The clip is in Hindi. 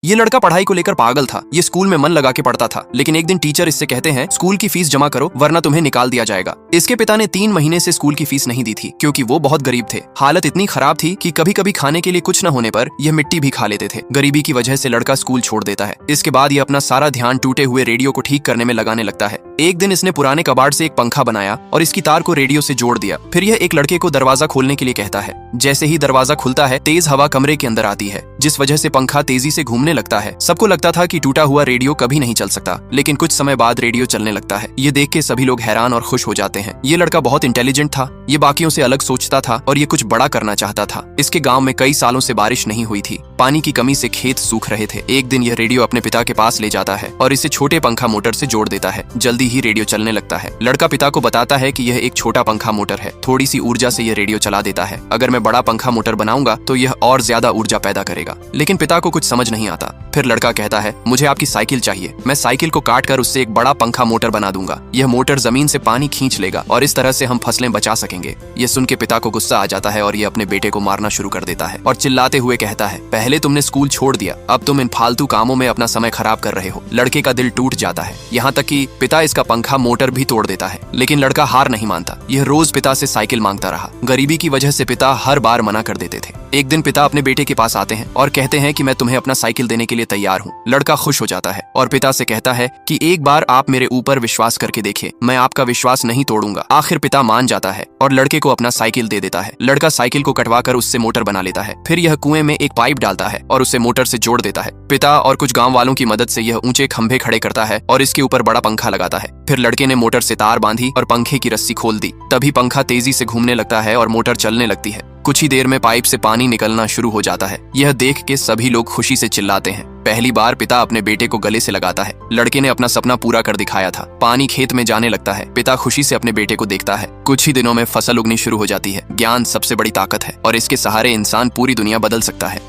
ये लड़का पढ़ाई को लेकर पागल था। ये स्कूल में मन लगा के पढ़ता था, लेकिन एक दिन टीचर इससे कहते हैं स्कूल की फीस जमा करो वरना तुम्हें निकाल दिया जाएगा। इसके पिता ने 3 महीने से स्कूल की फीस नहीं दी थी क्योंकि वो बहुत गरीब थे। हालत इतनी खराब थी कि कभी कभी खाने के लिए कुछ न होने पर यह मिट्टी भी खा लेते थे। गरीबी की वजह से लड़का स्कूल छोड़ देता है। इसके बाद ये अपना सारा ध्यान टूटे हुए रेडियो को ठीक करने में लगाने लगता है। एक दिन इसने पुराने कबाड़ से एक पंखा बनाया और इसकी तार को रेडियो से जोड़ दिया। फिर यह एक लड़के को दरवाजा खोलने के लिए कहता है। जैसे ही दरवाजा खुलता है तेज हवा कमरे के अंदर आती है, जिस वजह से पंखा तेजी से घूमने लगता है। सबको लगता था कि टूटा हुआ रेडियो कभी नहीं चल सकता, लेकिन कुछ समय बाद रेडियो चलने लगता है। ये देख के सभी लोग हैरान और खुश हो जाते हैं। ये लड़का बहुत इंटेलिजेंट था। ये बाकियों से अलग सोचता था और ये कुछ बड़ा करना चाहता था। इसके गांव में कई सालों से बारिश नहीं हुई थी। पानी की कमी से खेत सूख रहे थे। एक दिन यह रेडियो अपने पिता के पास ले जाता है और इसे छोटे पंखा मोटर से जोड़ देता है। जल्दी ही रेडियो चलने लगता है। लड़का पिता को बताता है कि यह एक छोटा पंखा मोटर है, थोड़ी सी ऊर्जा से यह रेडियो चला देता है। अगर मैं बड़ा पंखा मोटर बनाऊंगा तो यह और ज्यादा ऊर्जा पैदा करेगा। लेकिन पिता को कुछ समझ नहीं आता। फिर लड़का कहता है मुझे आपकी साइकिल चाहिए। मैं साइकिल को काट कर उससे एक बड़ा पंखा मोटर बना दूंगा। यह मोटर जमीन से पानी खींच लेगा और इस तरह से हम फसलें बचा सकेंगे। यह सुन के पिता को गुस्सा आ जाता है और यह अपने बेटे को मारना शुरू कर देता है और चिल्लाते हुए कहता है पहले तुमने स्कूल छोड़ दिया, अब तुम इन फालतू कामों में अपना समय खराब कर रहे हो। लड़के का दिल टूट जाता है। यहाँ तक कि पिता इसका पंखा मोटर भी तोड़ देता है, लेकिन लड़का हार नहीं मानता। यह रोज पिता से साइकिल मांगता रहा। गरीबी की वजह से पिता हर बार मना कर देते थे। एक दिन पिता अपने बेटे के पास आते हैं और कहते हैं कि मैं तुम्हें अपना साइकिल देने के लिए तैयार हूँ। लड़का खुश हो जाता है और पिता से कहता है कि एक बार आप मेरे ऊपर विश्वास करके देखिए, मैं आपका विश्वास नहीं तोड़ूंगा। आखिर पिता मान जाता है और लड़के को अपना साइकिल दे देता है। लड़का साइकिल को कटवाकर उससे मोटर बना लेता है। फिर यह कुएं में एक पाइप डालता है और उसे मोटर से जोड़ देता है। पिता और कुछ गांव वालों की मदद से यह ऊंचे खंभे खड़े करता है और इसके ऊपर बड़ा पंखा लगाता है। फिर लड़के ने मोटर से तार बांधी और पंखे की रस्सी खोल दी। तभी पंखा तेजी से घूमने लगता है और मोटर चलने लगती है। कुछ ही देर में पाइप से पानी निकलना शुरू हो जाता है। यह देख के सभी लोग खुशी से चिल्लाते हैं। पहली बार पिता अपने बेटे को गले से लगाता है। लड़के ने अपना सपना पूरा कर दिखाया था। पानी खेत में जाने लगता है। पिता खुशी से अपने बेटे को देखता है। कुछ ही दिनों में फसल उगनी शुरू हो जाती है। ज्ञान सबसे बड़ी ताकत है और इसके सहारे इंसान पूरी दुनिया बदल सकता है।